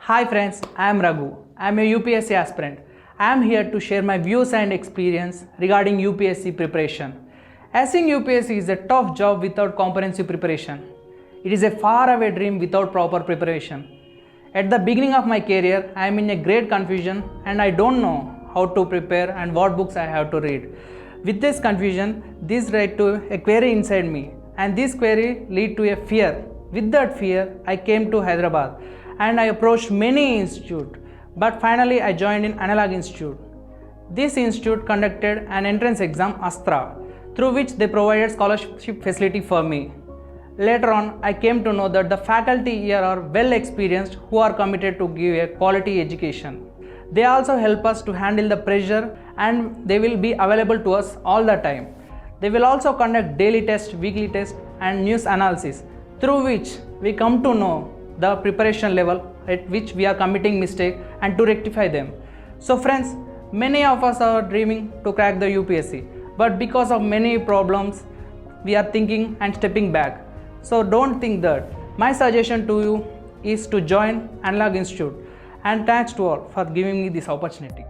Hi friends, I am Raghu. I am a UPSC aspirant. I am here to share my views and experience regarding UPSC preparation. Assing UPSC is a tough job without comprehensive preparation. It is a faraway dream without proper preparation. At the beginning of my career, I am in a great confusion and I don't know how to prepare and what books I have to read. With this confusion, this led to a query inside me, and this query led to a fear. With that fear, I came to Hyderabad and I approached many institutes, but finally I joined in Analog Institute. This institute conducted an entrance exam ASTRA, through which they provided scholarship facility for me. Later on, I came to know that the faculty here are well experienced who are committed to give a quality education. They also help us to handle the pressure and they will be available to us all the time. They will also conduct daily tests, weekly tests and news analysis, through which we come to know the preparation level at which we are committing mistake and to rectify them. So friends, many of us are dreaming to crack the UPSC, but because of many problems, we are thinking and stepping back. So don't think that. My suggestion to you is to join Analog Institute, and thanks to all for giving me this opportunity.